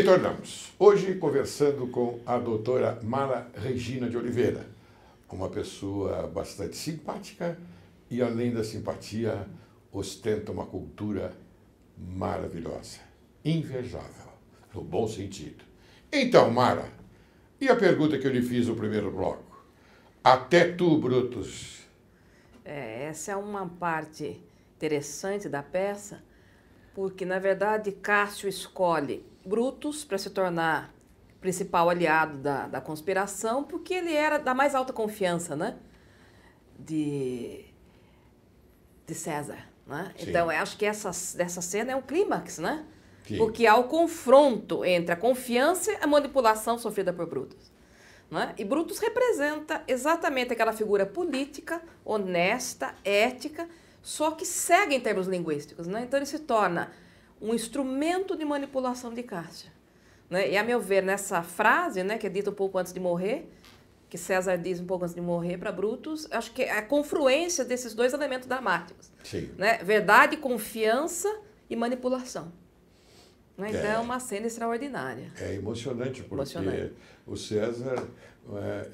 Retornamos. Hoje conversando com a doutora Mara Regina de Oliveira, uma pessoa bastante simpática e, além da simpatia, ostenta uma cultura maravilhosa, invejável, no bom sentido. Então, Mara, e a pergunta que eu lhe fiz no primeiro bloco? Até tu, Brutus. Essa é uma parte interessante da peça, porque, na verdade, Cássio escolhe Brutus para se tornar principal aliado da conspiração, porque ele era da mais alta confiança, né, de César. Né? Então, eu acho que dessa cena é um clímax, né? Sim. Porque há o confronto entre a confiança e a manipulação sofrida por Brutus. Né? E Brutus representa exatamente aquela figura política, honesta, ética, só que cega em termos linguísticos. Né? Então, ele se torna um instrumento de manipulação de Cássio. Né? E, a meu ver, nessa frase, né, que é dita um pouco antes de morrer, que César diz um pouco antes de morrer para Brutus, acho que é a confluência desses dois elementos dramáticos. Sim. Né? Verdade, confiança e manipulação. Né? Então é uma cena extraordinária. É emocionante, porque o César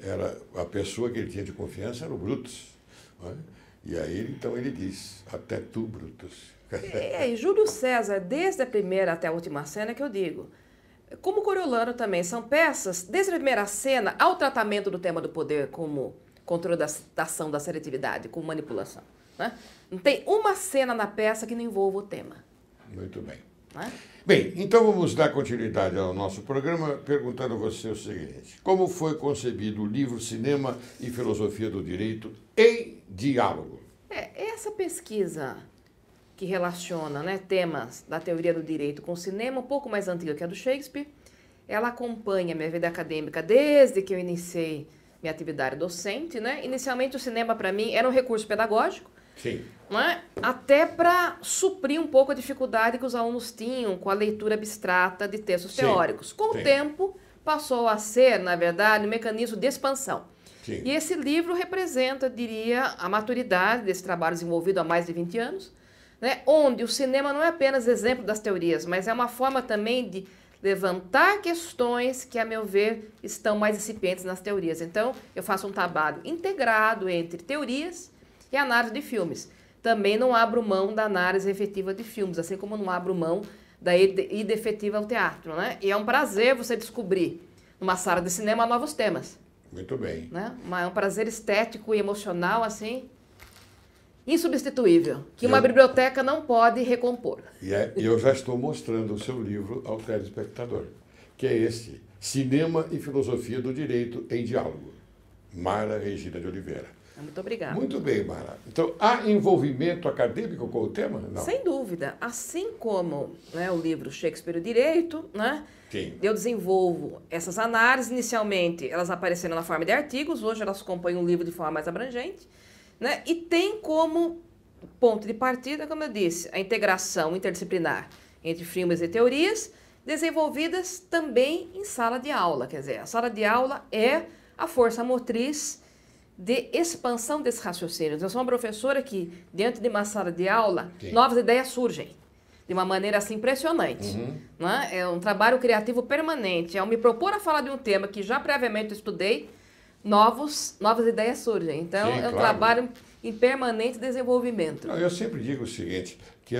era a pessoa que ele tinha de confiança, era o Brutus. Né? E aí, então, ele diz, até tu, Brutus. E Júlio César, desde a primeira até a última cena, que eu digo, como Coriolano também, são peças, desde a primeira cena, ao tratamento do tema do poder como controle da ação da seletividade, como manipulação. Né? Não tem uma cena na peça que não envolva o tema. Muito bem. Né? Bem, então vamos dar continuidade ao nosso programa perguntando a você o seguinte: como foi concebido o livro Cinema e Filosofia do Direito em Diálogo? Essa pesquisa que relaciona, né, temas da teoria do direito com o cinema, um pouco mais antiga que a do Shakespeare, ela acompanha minha vida acadêmica desde que eu iniciei minha atividade docente. Né? Inicialmente, o cinema, para mim, era um recurso pedagógico. Sim. Né? Até para suprir um pouco a dificuldade que os alunos tinham com a leitura abstrata de textos teóricos. Com o tempo, passou a ser, na verdade, um mecanismo de expansão. Sim. E esse livro representa, diria, a maturidade desse trabalho desenvolvido há mais de 20 anos, né? Onde o cinema não é apenas exemplo das teorias, mas é uma forma também de levantar questões que, a meu ver, estão mais incipientes nas teorias. Então, eu faço um trabalho integrado entre teorias e análise de filmes. Também não abro mão da análise efetiva de filmes, assim como não abro mão da ida efetiva ao teatro. Né? E é um prazer você descobrir, numa sala de cinema, novos temas. Muito bem. Né? É um prazer estético e emocional, assim, insubstituível, que uma biblioteca não pode recompor. E eu já estou mostrando o seu livro ao telespectador, que é este, Cinema e Filosofia do Direito em Diálogo, Mara Regina de Oliveira. Muito obrigada. Muito bem, Mara. Então, há envolvimento acadêmico com o tema? Não. Sem dúvida. Assim como, né, o livro Shakespeare e o Direito, né, eu desenvolvo essas análises. Inicialmente, elas apareceram na forma de artigos, hoje elas compõem um livro de forma mais abrangente. Né? E tem como ponto de partida, como eu disse, a integração interdisciplinar entre filmes e teorias, desenvolvidas também em sala de aula. Quer dizer, a sala de aula é a força motriz de expansão desse raciocínio. Eu sou uma professora que, diante de uma sala de aula, novas ideias surgem de uma maneira assim impressionante. Né? É um trabalho criativo permanente. Ao me propor a falar de um tema que já previamente estudei, novas ideias surgem. Então, é um trabalho em permanente desenvolvimento. Eu sempre digo o seguinte, que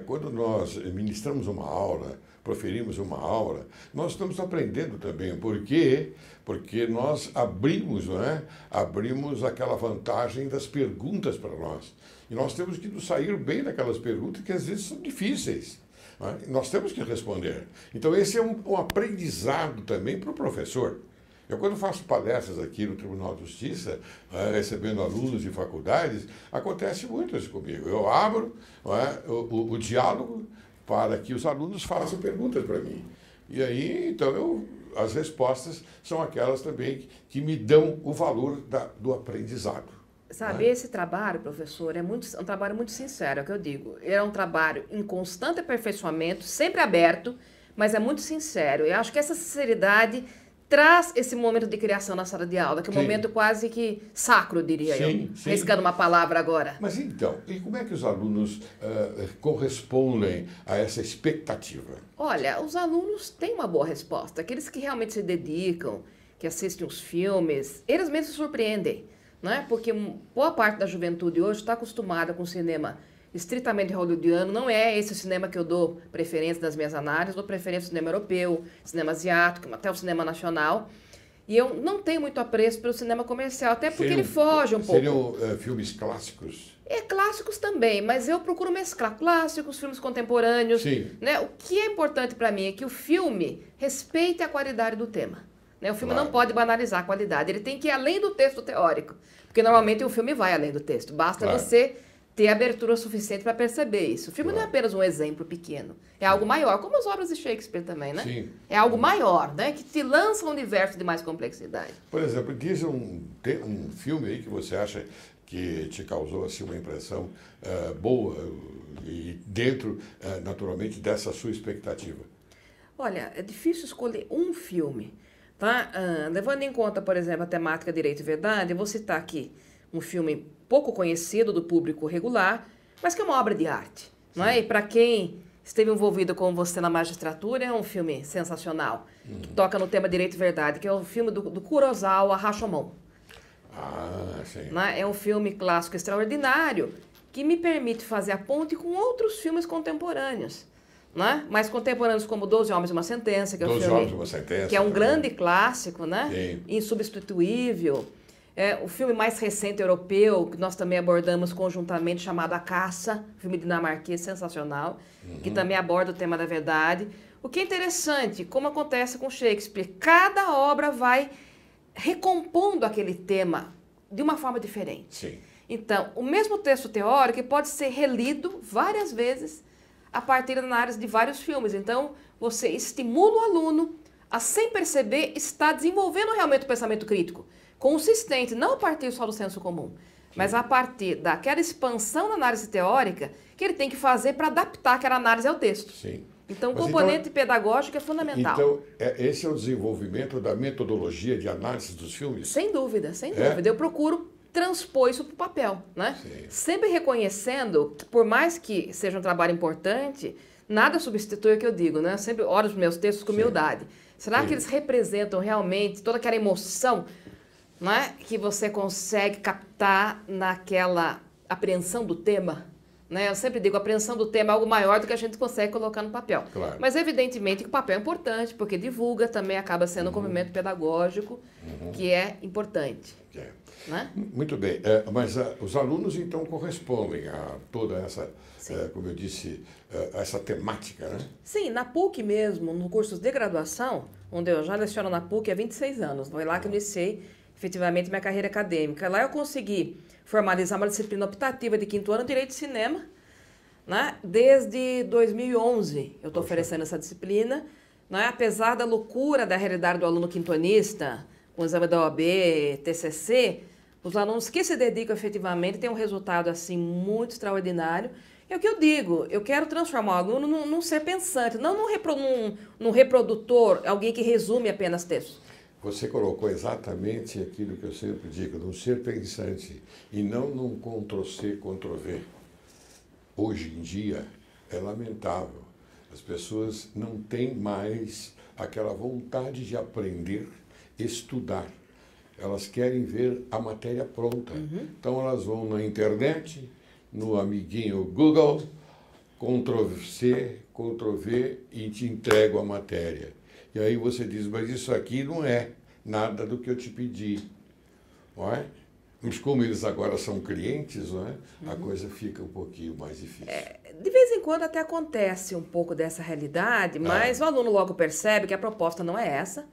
quando nós ministramos uma aula, proferimos uma aula, nós estamos aprendendo também. Por quê? Porque nós abrimos, não é? Abrimos aquela vantagem das perguntas para nós. E nós temos que sair bem daquelas perguntas que às vezes são difíceis. Não é? Nós temos que responder. Então, esse é um aprendizado também para o professor. Eu, quando faço palestras aqui no Tribunal de Justiça, recebendo alunos de faculdades, acontece muito isso comigo. Eu abro o diálogo para que os alunos façam perguntas para mim. E aí, então, as respostas são aquelas também que me dão o valor do aprendizado. Sabe, esse trabalho, professor, é um trabalho muito sincero, é o que eu digo. É um trabalho em constante aperfeiçoamento, sempre aberto, mas é muito sincero. Eu acho que essa sinceridade traz esse momento de criação na sala de aula, que é um Sim. momento quase que sacro, diria Sim, eu, sim. arriscando uma palavra agora. Mas então, e como é que os alunos correspondem a essa expectativa? Olha, os alunos têm uma boa resposta. Aqueles que realmente se dedicam, que assistem os filmes, eles mesmos se surpreendem, né? Porque boa parte da juventude hoje está acostumada com o cinema estritamente hollywoodiano. Não é esse o cinema que eu dou preferência nas minhas análises, dou preferência ao cinema europeu, cinema asiático, até o cinema nacional. E eu não tenho muito apreço pelo cinema comercial, até porque ele foge um pouco. Seriam filmes clássicos? Clássicos também, mas eu procuro mesclar clássicos, filmes contemporâneos. Sim. Né? O que é importante para mim é que o filme respeite a qualidade do tema. Né? O filme Claro. não pode banalizar a qualidade, ele tem que ir além do texto teórico. Porque normalmente o filme vai além do texto, basta Claro. você ter abertura suficiente para perceber isso. O filme não é Claro. apenas um exemplo pequeno, é algo maior, como as obras de Shakespeare também, né? Sim. É algo maior, né? Que te lança um universo de mais complexidade. Por exemplo, diz um filme aí que você acha que te causou assim, uma impressão boa e dentro, naturalmente, dessa sua expectativa. Olha, é difícil escolher um filme, tá? Levando em conta, por exemplo, a temática Direito e Verdade, eu vou citar aqui um filme pouco conhecido do público regular, mas que é uma obra de arte, não é? E para quem esteve envolvido com você na magistratura, é um filme sensacional, que toca no tema Direito e Verdade, que é o filme do Kurosawa, Rashomon. Ah, sim. Né? É um filme clássico extraordinário que me permite fazer a ponte com outros filmes contemporâneos. Né? Mais contemporâneos como 12 Homens e uma Sentença, que é um 12 filme Homens e uma Sentença, que é um também. grande clássico, né? Sim. Insubstituível. O filme mais recente europeu, que nós também abordamos conjuntamente, chamado A Caça, filme dinamarquês sensacional, que também aborda o tema da verdade. O que é interessante, como acontece com Shakespeare, cada obra vai recompondo aquele tema de uma forma diferente. Sim. Então, o mesmo texto teórico pode ser relido várias vezes a partir da análise de vários filmes. Então, você estimula o aluno a, sem perceber, estar desenvolvendo realmente o pensamento crítico, consistente, não a partir só do senso comum, mas a partir daquela expansão da análise teórica que ele tem que fazer para adaptar aquela análise ao texto. Sim. Então, o Mas componente pedagógico é fundamental. Então, esse é o desenvolvimento da metodologia de análise dos filmes? Sem dúvida, sem dúvida. Eu procuro transpor isso para o papel, né? Sim. Sempre reconhecendo que, por mais que seja um trabalho importante, nada substitui o que eu digo, né? Eu sempre olho os meus textos com humildade. Será que eles representam realmente toda aquela emoção, né, que você consegue captar naquela apreensão do tema? Né? Eu sempre digo, a apreensão do tema é algo maior do que a gente consegue colocar no papel. Claro. Mas, evidentemente, que o papel é importante, porque divulga, também acaba sendo um complemento pedagógico, que é importante. É. Né? Muito bem, mas os alunos então correspondem a toda essa, como eu disse, essa temática, né? Sim, na PUC mesmo, no curso de graduação, onde eu já leciono na PUC há 26 anos, foi lá que eu iniciei efetivamente minha carreira acadêmica. Lá eu consegui formalizar uma disciplina optativa de 5º ano, Direito de Cinema, né? Desde 2011 eu estou oferecendo essa disciplina, né? Apesar da loucura da realidade do aluno quintonista, com o exame da OAB, TCC, os alunos que se dedicam efetivamente têm um resultado assim muito extraordinário. É o que eu digo, eu quero transformar o aluno num ser pensante, não num reprodutor, alguém que resume apenas texto. Você colocou exatamente aquilo que eu sempre digo, num ser pensante e não num Ctrl-C, Ctrl-V. Hoje em dia é lamentável, as pessoas não têm mais aquela vontade de aprender, estudar. Elas querem ver a matéria pronta. Então elas vão na internet, no amiguinho Google, Ctrl-C, Ctrl-V e te entregam a matéria. E aí você diz, mas isso aqui não é nada do que eu te pedi. Não é? Mas como eles agora são clientes, não é? A coisa fica um pouquinho mais difícil. De vez em quando até acontece um pouco dessa realidade, mas o aluno logo percebe que a proposta não é essa.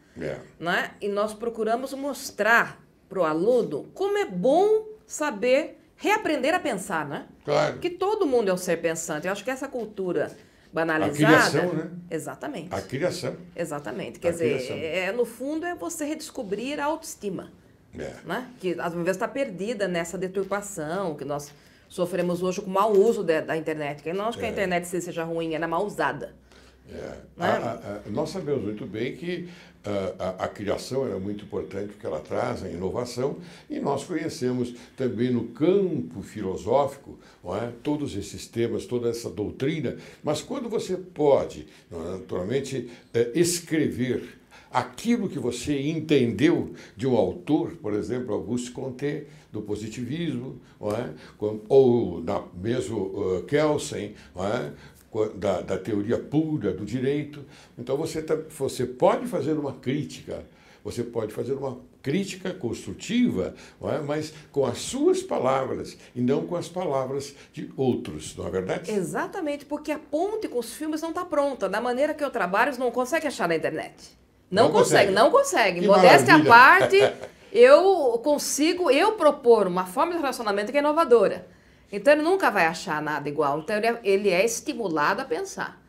Né? E nós procuramos mostrar para o aluno como é bom saber reaprender a pensar, né? Claro. Que todo mundo é um ser pensante. Eu acho que essa cultura banalizada... A criação, né? Exatamente. A criação. Exatamente. Quer dizer, no fundo é você redescobrir a autoestima. Né? Que às vezes está perdida nessa deturpação que nós sofremos hoje com o mau uso da internet. Que não acho que a internet seja ruim, ela é mal usada. Né? Nós sabemos muito bem que a criação é muito importante porque ela traz a inovação e nós conhecemos também no campo filosófico, não é, todos esses temas, toda essa doutrina, mas quando você pode, naturalmente, escrever aquilo que você entendeu de um autor, por exemplo, Auguste Comte, do positivismo, não é? Ou mesmo Kelsen, não é? Da teoria pura do direito. Então você pode fazer uma crítica, você pode fazer uma crítica construtiva, não é? Mas com as suas palavras e não com as palavras de outros, não é verdade? Exatamente, porque a ponte com os filmes não está pronta. Da maneira que eu trabalho, eles não conseguem achar na internet. Não consegue. Modéstia à parte, eu consigo propor uma forma de relacionamento que é inovadora. Então ele nunca vai achar nada igual. Então ele é estimulado a pensar.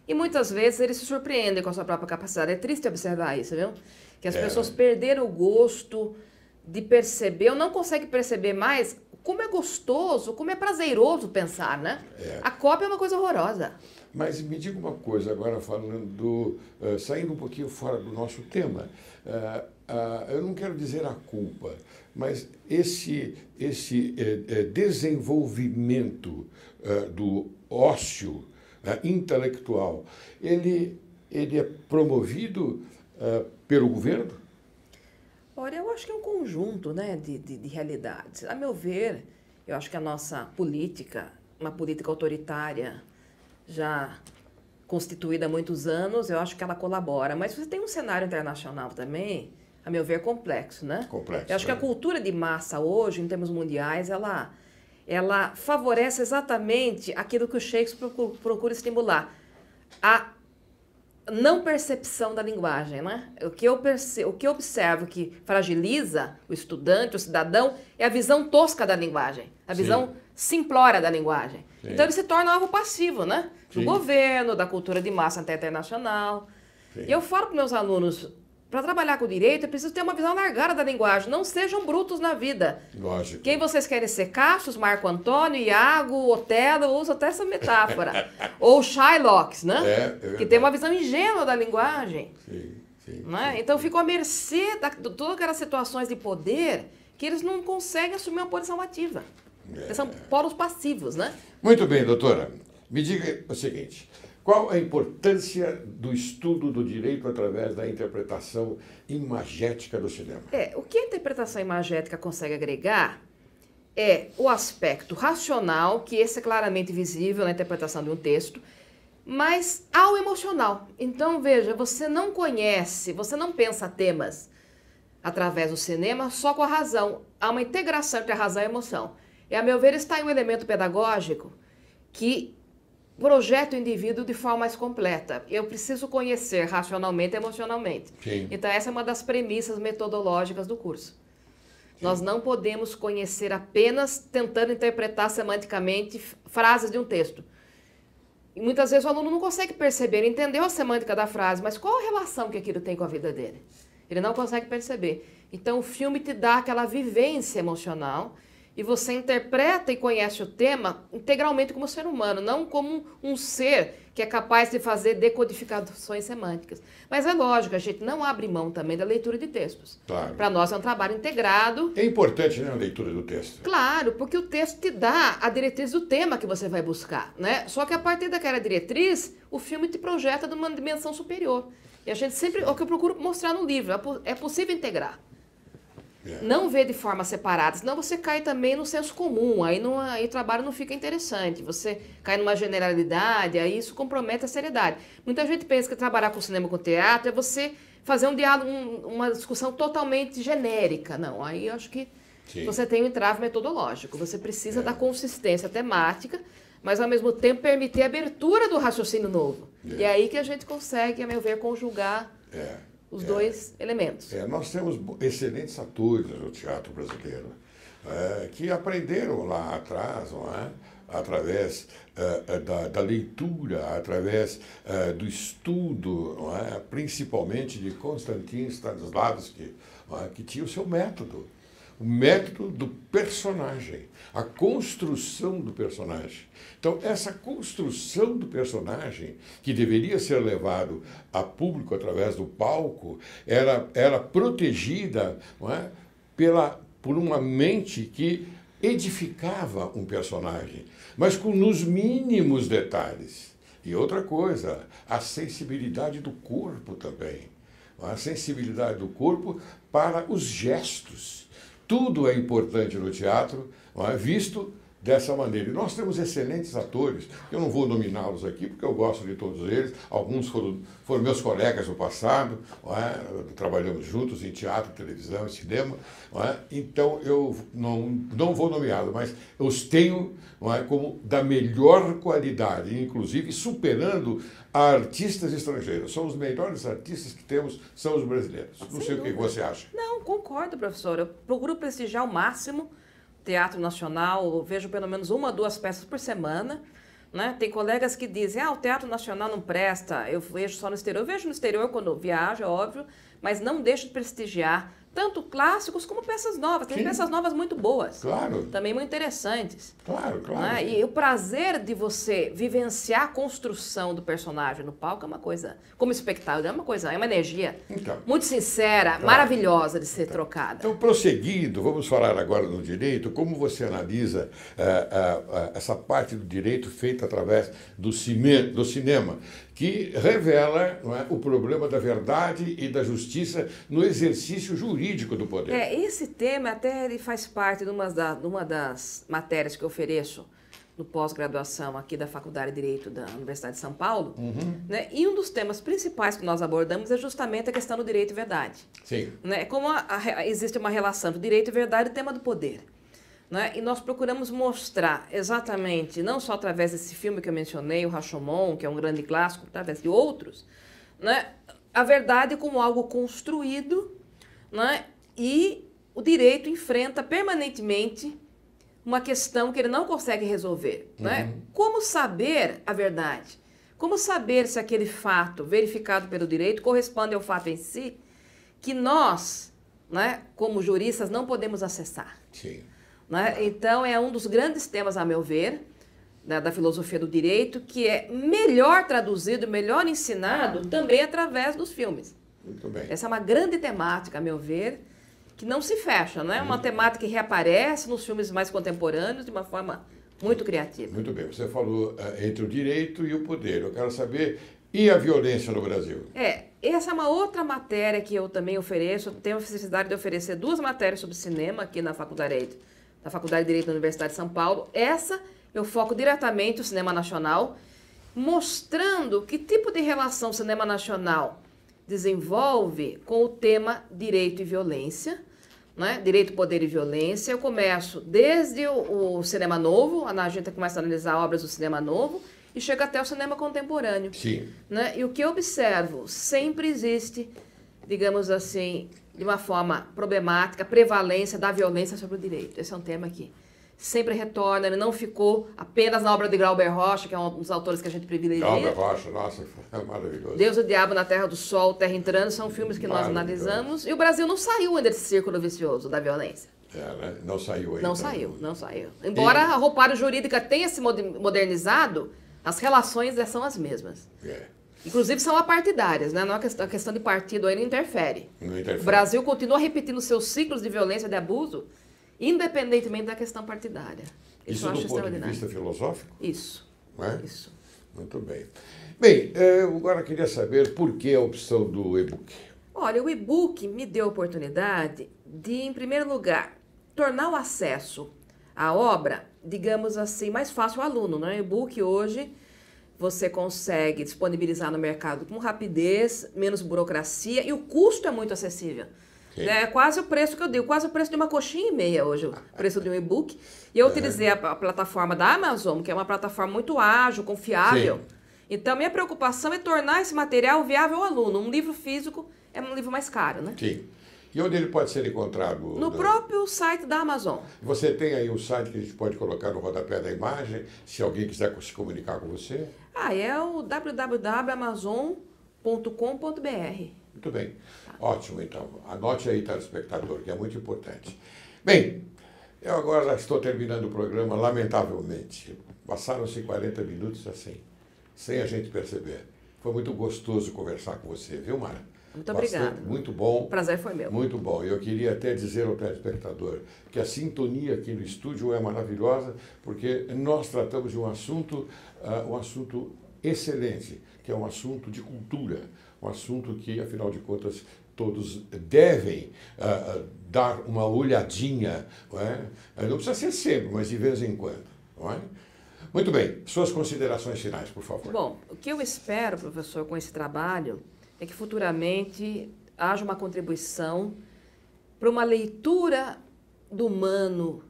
E muitas vezes ele se surpreende com a sua própria capacidade. É triste observar isso, viu? Que as pessoas perderam o gosto de perceber, ou não conseguem perceber mais como é gostoso, como é prazeroso pensar, né? A cópia é uma coisa horrorosa. Mas me diga uma coisa, agora falando, saindo um pouquinho fora do nosso tema, eu não quero dizer a culpa, mas esse desenvolvimento do ócio intelectual, ele é promovido pelo governo? Olha, eu acho que é um conjunto, né, de realidades. A meu ver, eu acho que a nossa política, uma política autoritária, já constituída há muitos anos, eu acho que ela colabora. Mas você tem um cenário internacional também, a meu ver, complexo, né? Complexo. Eu acho que a cultura de massa hoje, em termos mundiais, ela favorece exatamente aquilo que o Shakespeare procura estimular. A não percepção da linguagem, né? O que eu observo que fragiliza o estudante, o cidadão, é a visão tosca da linguagem, a visão simplória da linguagem. Sim. Então ele se torna algo passivo, né? Do governo, da cultura de massa até internacional. Sim. E eu falo para meus alunos, para trabalhar com o direito, é preciso ter uma visão alargada da linguagem, não sejam brutos na vida. Lógico. Quem vocês querem ser? Cassius, Marco Antônio, Iago, Otelo, eu uso até essa metáfora. Ou Shylock, né? Que tem uma visão ingênua da linguagem. Sim, né? Então ficam à mercê de todas aquelas situações de poder que eles não conseguem assumir uma posição ativa. Eles são polos passivos, né? Muito bem, doutora. Me diga o seguinte, qual a importância do estudo do direito através da interpretação imagética do cinema? O que a interpretação imagética consegue agregar é o aspecto racional, que esse é claramente visível na interpretação de um texto, mas ao emocional. Então, veja, você não conhece, você não pensa temas através do cinema só com a razão. Há uma integração entre a razão e a emoção. E, a meu ver, está aí um elemento pedagógico que projeta o indivíduo de forma mais completa. Eu preciso conhecer racionalmente e emocionalmente. Sim. Então, essa é uma das premissas metodológicas do curso. Sim. Nós não podemos conhecer apenas tentando interpretar semanticamente frases de um texto. E muitas vezes o aluno não consegue perceber, ele entendeu a semântica da frase, mas qual a relação que aquilo tem com a vida dele? Ele não consegue perceber. Então, o filme te dá aquela vivência emocional e você interpreta e conhece o tema integralmente como ser humano, não como um ser que é capaz de fazer decodificações semânticas. Mas é lógico, a gente não abre mão também da leitura de textos. Claro. Para nós é um trabalho integrado. É importante, né, a leitura do texto? Claro, porque o texto te dá a diretriz do tema que você vai buscar, né? Só que a partir daquela diretriz, o filme te projeta numa dimensão superior. E a gente sempre, é o que eu procuro mostrar no livro, é possível integrar. Não vê de forma separada, senão você cai também no senso comum, aí o trabalho não fica interessante, você cai numa generalidade, aí isso compromete a seriedade. Muita gente pensa que trabalhar com cinema, com teatro, é você fazer um diálogo, uma discussão totalmente genérica. Não, aí eu acho que você tem um entrave metodológico, você precisa da consistência temática, mas ao mesmo tempo permitir a abertura do raciocínio novo. E é aí que a gente consegue, a meu ver, conjugar os dois elementos. Nós temos excelentes atores no teatro brasileiro que aprenderam lá atrás, não é? Através da leitura, através do estudo, não é? Principalmente de Konstantin Stanislavski, não é? Que tinha o seu método. o método do personagem, a construção do personagem. Então, essa construção do personagem, que deveria ser levado a público através do palco, era protegida, não é, por uma mente que edificava um personagem, mas nos mínimos detalhes. E outra coisa, a sensibilidade do corpo também. A sensibilidade do corpo para os gestos. Tudo é importante no teatro, não é, visto dessa maneira. E nós temos excelentes atores, eu não vou nominá-los aqui, porque eu gosto de todos eles, alguns foram meus colegas no passado, não é? Trabalhamos juntos em teatro, televisão, cinema, não é? Então eu não vou nomeá-los, mas eu os tenho, não é, como da melhor qualidade, inclusive superando artistas estrangeiros. São os melhores artistas que temos, são os brasileiros. Não sei o que você acha. Não, concordo, professor. Eu procuro prestigiar ao máximo Teatro Nacional, eu vejo pelo menos 1 ou 2 peças por semana, né? Tem colegas que dizem, o Teatro Nacional não presta, eu vejo só no exterior. Eu vejo no exterior quando viajo, é óbvio, mas não deixo de prestigiar tanto clássicos como peças novas. Tem peças novas muito boas. Claro. Também muito interessantes. Claro, claro. Né? E o prazer de você vivenciar a construção do personagem no palco é uma coisa, como espectador, é uma coisa, é uma energia muito sincera, maravilhosa de ser trocada. Então, prosseguindo, vamos falar agora no direito, como você analisa essa parte do direito feita através do cinema, que revela, não é, o problema da verdade e da justiça no exercício jurídico do poder. Esse tema até ele faz parte de uma das matérias que eu ofereço no pós-graduação aqui da Faculdade de Direito da Universidade de São Paulo. Né? E um dos temas principais que nós abordamos é justamente a questão do direito e verdade. Sim. Né? Como existe uma relação do direito e verdade e o tema do poder. Né? E nós procuramos mostrar exatamente, não só através desse filme que eu mencionei, o Rashomon, que é um grande clássico, através de outros, né? A verdade como algo construído, né? E o direito enfrenta permanentemente uma questão que ele não consegue resolver. Né? Como saber a verdade? Como saber se aquele fato verificado pelo direito corresponde ao fato em si, que nós, né, como juristas, não podemos acessar? Sim. Né? Então, é um dos grandes temas, a meu ver, da filosofia do direito, que é melhor traduzido, melhor ensinado também através dos filmes. Muito bem. Essa é uma grande temática, a meu ver, que não se fecha, né? Uma temática que reaparece nos filmes mais contemporâneos de uma forma muito criativa. Muito bem. Você falou entre o direito e o poder. Eu quero saber, e a violência no Brasil? Essa é uma outra matéria que eu também ofereço. Eu tenho a felicidade de oferecer 2 matérias sobre cinema aqui na Faculdade de Direito da Universidade de São Paulo. Essa eu foco diretamente o cinema nacional, mostrando que tipo de relação o cinema nacional desenvolve com o tema direito e violência, né? Direito, poder e violência. Eu começo desde o cinema novo, a gente começa a analisar obras do cinema novo e chega até o cinema contemporâneo. Sim. Né? E o que eu observo, sempre existe, digamos assim, de uma forma problemática, a prevalência da violência sobre o direito. Esse é um tema que sempre retorna, ele não ficou apenas na obra de Glauber Rocha, que é um dos autores que a gente privilegia. Glauber Rocha, nossa, é maravilhoso. Deus, o Diabo na Terra do Sol, Terra Entrando, são filmes que nós analisamos. E o Brasil não saiu ainda desse círculo vicioso da violência. Né? Não saiu ainda. Não saiu. Embora a roupagem jurídica tenha se modernizado, as relações são as mesmas. Inclusive são apartidárias, né? Não, a questão de partido aí não interfere. O Brasil continua repetindo seus ciclos de violência e de abuso, independentemente da questão partidária. Isso do ponto de vista filosófico? Isso. Não é? Isso. Muito bem. Bem, eu agora queria saber por que a opção do e-book. Olha, o e-book me deu a oportunidade de, em primeiro lugar, tornar o acesso à obra, digamos assim, mais fácil ao aluno. Né? O e-book hoje você consegue disponibilizar no mercado com rapidez, menos burocracia e o custo é muito acessível. É quase o preço que eu digo, quase o preço de uma coxinha e meia hoje, o preço de um e-book. E eu utilizei a plataforma da Amazon, que é uma plataforma muito ágil, confiável. Sim. Então, minha preocupação é tornar esse material viável ao aluno. Um livro físico é um livro mais caro, né? Sim. E onde ele pode ser encontrado? No próprio site da Amazon. Você tem aí um site que a gente pode colocar no rodapé da imagem, se alguém quiser se comunicar com você? É o www.amazon.com.br. Muito bem. Ótimo, então. Anote aí, telespectador, que é muito importante. Bem, eu agora já estou terminando o programa, lamentavelmente. Passaram-se 40 minutos assim, sem a gente perceber. Foi muito gostoso conversar com você, viu, Mara? Muito obrigada. Muito bom. O prazer foi meu. Muito bom. Eu queria até dizer ao telespectador que a sintonia aqui no estúdio é maravilhosa, porque nós tratamos de um assunto excelente, que é um assunto de cultura, um assunto que, afinal de contas, todos devem dar uma olhadinha, não é? Não precisa ser sempre, mas de vez em quando, não é? Muito bem, suas considerações finais, por favor. Bom, o que eu espero, professor, com esse trabalho é que futuramente haja uma contribuição para uma leitura do humano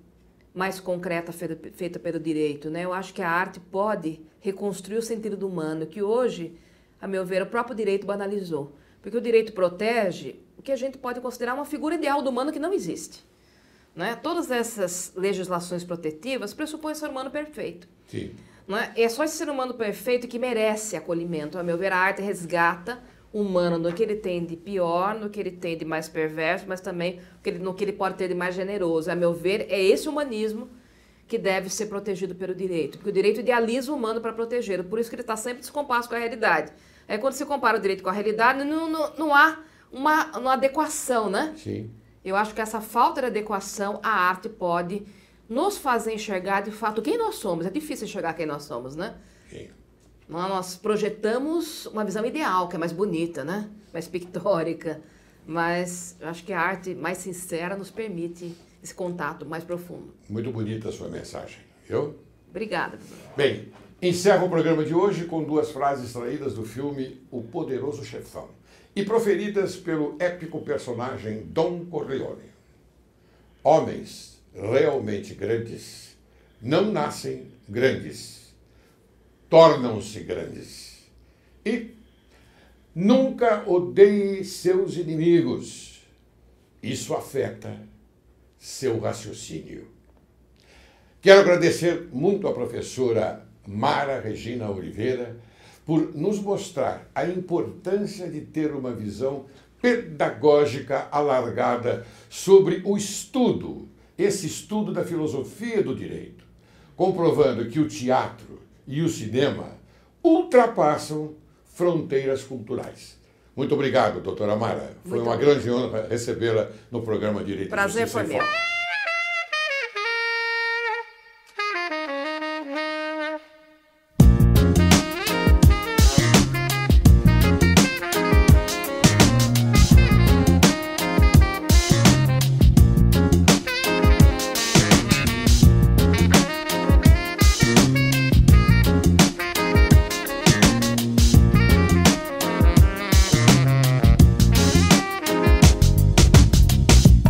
mais concreta feita pelo direito, né? Eu acho que a arte pode reconstruir o sentido do humano, que hoje, a meu ver, o próprio direito banalizou. Porque o direito protege o que a gente pode considerar uma figura ideal do humano que não existe. Né? Todas essas legislações protetivas pressupõem ser humano perfeito. Sim. Não é? É só esse ser humano perfeito que merece acolhimento. A meu ver, a arte resgata o humano no que ele tem de pior, no que ele tem de mais perverso, mas também no que ele pode ter de mais generoso. A meu ver, é esse humanismo que deve ser protegido pelo direito. Porque o direito idealiza o humano para protegê-lo. Por isso que ele está sempre descompasso com a realidade. Aí, quando se compara o direito com a realidade, não há uma adequação, né? Sim. Eu acho que essa falta de adequação, a arte pode nos fazer enxergar, de fato, quem nós somos. É difícil enxergar quem nós somos, né? Sim. Nós projetamos uma visão ideal, que é mais bonita, né? Mais pictórica. Mas eu acho que a arte mais sincera nos permite esse contato mais profundo. Muito bonita a sua mensagem, viu? Obrigada, professor. Bem, encerro o programa de hoje com duas frases extraídas do filme O Poderoso Chefão e proferidas pelo épico personagem Don Corleone. Homens realmente grandes não nascem grandes, tornam-se grandes. E nunca odeie seus inimigos. Isso afeta seu raciocínio. Quero agradecer muito à professora Mara Regina Oliveira por nos mostrar a importância de ter uma visão pedagógica alargada sobre o estudo, esse estudo da filosofia do direito, comprovando que o teatro e o cinema ultrapassam fronteiras culturais. Muito obrigado, doutora Mara. Foi uma grande honra recebê-la no programa Direito e Prazer Justiça foi em meu. Foco.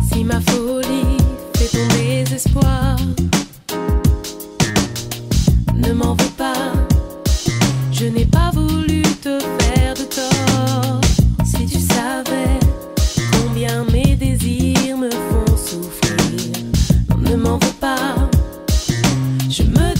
Si ma folie fait ton désespoir, ne m'en veux pas, je n'ai pas voulu te faire de tort. Si tu savais combien mes désirs me font souffrir, ne m'en veux pas, je me